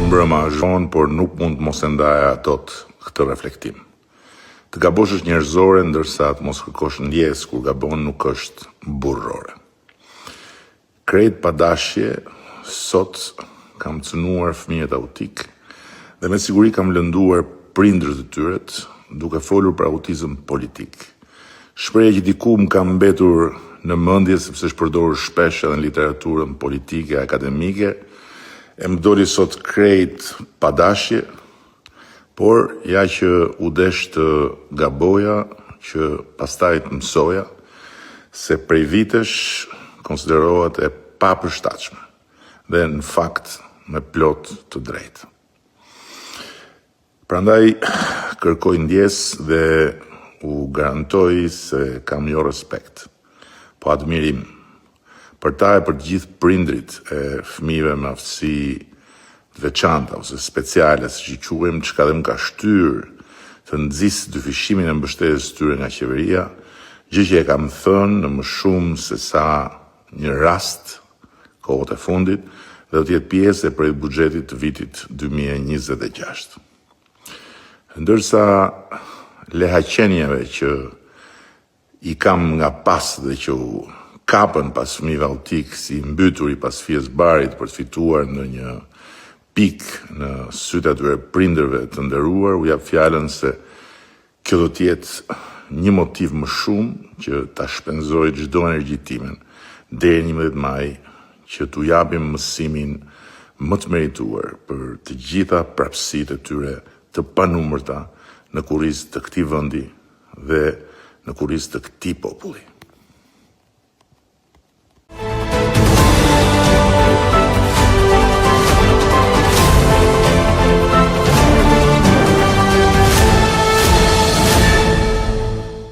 mbrëma zhon, por nuk mund mos e ndaja atot këtë reflektim. Të gabosh është njerëzore, ndërsa të mos kërkosh ndjes kur gabon nuk është burrore. Krejt pa dashje, sot kam cënuar fëmijët autik dhe me siguri kam lënduar prindërit e tyre duke folur për autizëm politik. Shprehja që diku më ka mbetur në mendje sepse është përdorur shpesh edhe në literaturën politike akademike, e më doli sot krejt pa dashje, por ja që u desh të gaboja, që pastaj të mësoja, se prej vitesh konsiderohet e papërshtatshme dhe në fakt me plot të drejtë. Prandaj kërkoj ndjes dhe u garantoj se kam jo respekt, po admirim për ta e për të gjithë prindrit e fëmijëve me aftësi të veçanta ose speciale, siç i quajmë, çka dhe më ka shtyr të nxjisë dyfishimin e mbështetjes tyre nga qeveria, gjë që e kam thënë në më shumë se sa një rast kohët e fundit dhe do të jetë pjesë e projekt buxhetit të vitit 2026. Ndërsa lehaqenjeve që i kam nga pas dhe që u kapën pas fëmijëve autik si mbytur i pas fjes barit për të fituar në një pik në sytë atyre prindërve të nderuar, u jap fjalën se kjo do të jetë një motiv më shumë që ta shpenzoj çdo energji timen deri 11 maj që t'u japim mësimin më të merituar për të gjitha prapësitë e tyre të panumërta në kurrizë të këtij vendi dhe në kurrizë të këtij populli.